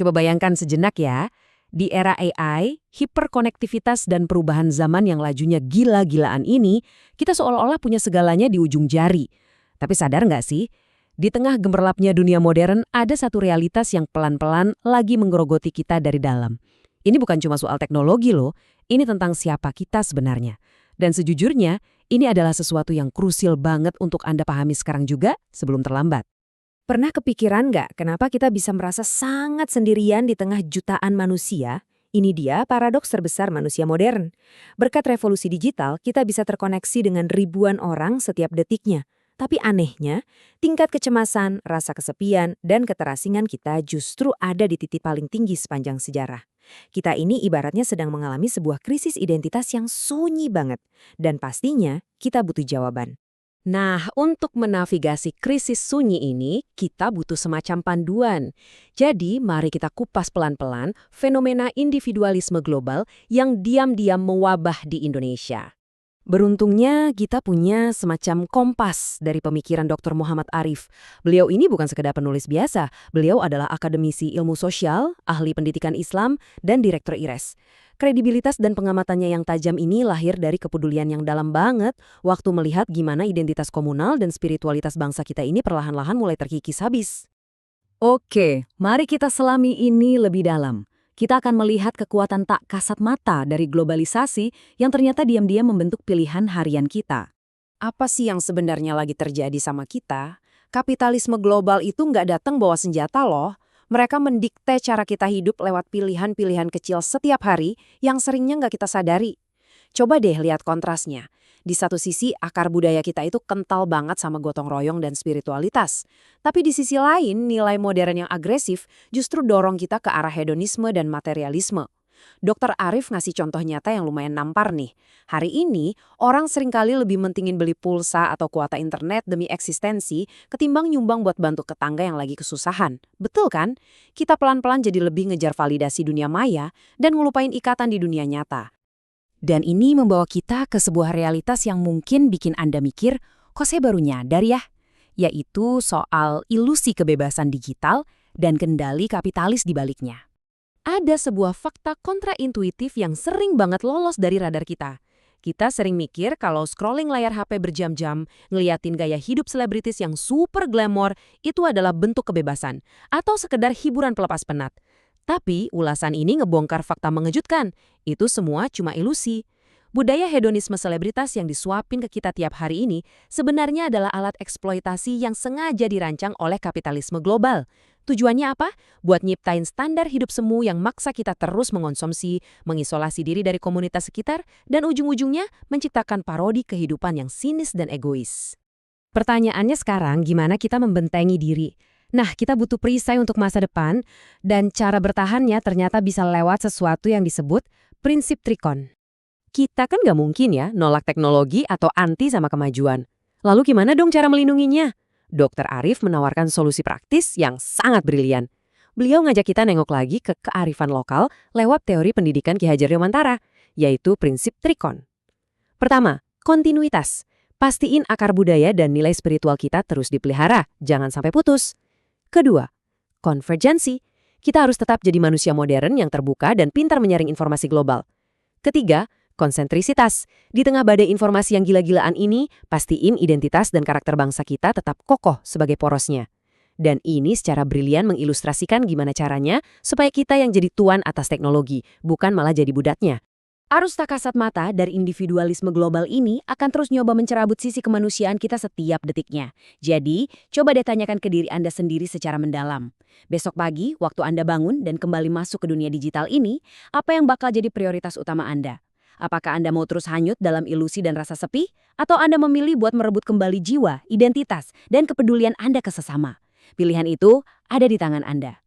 Coba bayangkan sejenak ya, di era AI, hiperkonektivitas dan perubahan zaman yang lajunya gila-gilaan ini, kita seolah-olah punya segalanya di ujung jari. Tapi sadar nggak sih, di tengah gemerlapnya dunia modern, ada satu realitas yang pelan-pelan lagi menggerogoti kita dari dalam. Ini bukan cuma soal teknologi loh, ini tentang siapa kita sebenarnya. Dan sejujurnya, ini adalah sesuatu yang krusial banget untuk Anda pahami sekarang juga sebelum terlambat. Pernah kepikiran nggak kenapa kita bisa merasa sangat sendirian di tengah jutaan manusia? Ini dia paradoks terbesar manusia modern. Berkat revolusi digital, kita bisa terkoneksi dengan ribuan orang setiap detiknya. Tapi anehnya, tingkat kecemasan, rasa kesepian, dan keterasingan kita justru ada di titik paling tinggi sepanjang sejarah. Kita ini ibaratnya sedang mengalami sebuah krisis identitas yang sunyi banget. Dan pastinya, kita butuh jawaban. Nah, untuk menavigasi krisis sunyi ini, kita butuh semacam panduan. Jadi, mari kita kupas pelan-pelan fenomena individualisme global yang diam-diam mewabah di Indonesia. Beruntungnya, kita punya semacam kompas dari pemikiran Dr. Muhammad Arif. Beliau ini bukan sekedar penulis biasa, beliau adalah akademisi ilmu sosial, ahli pendidikan Islam, dan direktur IRES. Kredibilitas dan pengamatannya yang tajam ini lahir dari kepedulian yang dalam banget waktu melihat gimana identitas komunal dan spiritualitas bangsa kita ini perlahan-lahan mulai terkikis habis. Oke, mari kita selami ini lebih dalam. Kita akan melihat kekuatan tak kasat mata dari globalisasi yang ternyata diam-diam membentuk pilihan harian kita. Apa sih yang sebenarnya lagi terjadi sama kita? Kapitalisme global itu nggak datang bawa senjata loh. Mereka mendikte cara kita hidup lewat pilihan-pilihan kecil setiap hari yang seringnya nggak kita sadari. Coba deh lihat kontrasnya. Di satu sisi, akar budaya kita itu kental banget sama gotong royong dan spiritualitas. Tapi di sisi lain, nilai modern yang agresif justru dorong kita ke arah hedonisme dan materialisme. Dr. Arif ngasih contoh nyata yang lumayan nampar nih. Hari ini, orang seringkali lebih mentingin beli pulsa atau kuota internet demi eksistensi ketimbang nyumbang buat bantu tetangga yang lagi kesusahan. Betul kan? Kita pelan-pelan jadi lebih ngejar validasi dunia maya dan ngelupain ikatan di dunia nyata. Dan ini membawa kita ke sebuah realitas yang mungkin bikin Anda mikir, kok saya baru nyadar ya? Yaitu soal ilusi kebebasan digital dan kendali kapitalis di baliknya. Ada sebuah fakta kontraintuitif yang sering banget lolos dari radar kita. Kita sering mikir kalau scrolling layar HP berjam-jam, ngeliatin gaya hidup selebritis yang super glamor, itu adalah bentuk kebebasan, atau sekedar hiburan pelepas penat. Tapi ulasan ini ngebongkar fakta mengejutkan. Itu semua cuma ilusi. Budaya hedonisme selebritas yang disuapin ke kita tiap hari ini sebenarnya adalah alat eksploitasi yang sengaja dirancang oleh kapitalisme global. Tujuannya apa? Buat nyiptain standar hidup semu yang maksa kita terus mengonsumsi, mengisolasi diri dari komunitas sekitar, dan ujung-ujungnya menciptakan parodi kehidupan yang sinis dan egois. Pertanyaannya sekarang, gimana kita membentengi diri? Nah, kita butuh perisai untuk masa depan, dan cara bertahannya ternyata bisa lewat sesuatu yang disebut prinsip trikon. Kita kan nggak mungkin ya nolak teknologi atau anti sama kemajuan. Lalu gimana dong cara melindunginya? Dr. Arif menawarkan solusi praktis yang sangat brilian. Beliau ngajak kita nengok lagi ke kearifan lokal lewat teori pendidikan Ki Hajar Dewantara, yaitu prinsip trikon. Pertama, kontinuitas. Pastiin akar budaya dan nilai spiritual kita terus dipelihara, jangan sampai putus. Kedua, konvergensi. Kita harus tetap jadi manusia modern yang terbuka dan pintar menyaring informasi global. Ketiga, konsentrisitas. Di tengah badai informasi yang gila-gilaan ini, pastiin identitas dan karakter bangsa kita tetap kokoh sebagai porosnya. Dan ini secara brilian mengilustrasikan gimana caranya supaya kita yang jadi tuan atas teknologi, bukan malah jadi budatnya. Arus tak kasat mata dari individualisme global ini akan terus nyoba mencerabut sisi kemanusiaan kita setiap detiknya. Jadi, coba deh tanyakan ke diri Anda sendiri secara mendalam. Besok pagi, waktu Anda bangun dan kembali masuk ke dunia digital ini, apa yang bakal jadi prioritas utama Anda? Apakah Anda mau terus hanyut dalam ilusi dan rasa sepi? Atau Anda memilih buat merebut kembali jiwa, identitas, dan kepedulian Anda ke sesama? Pilihan itu ada di tangan Anda.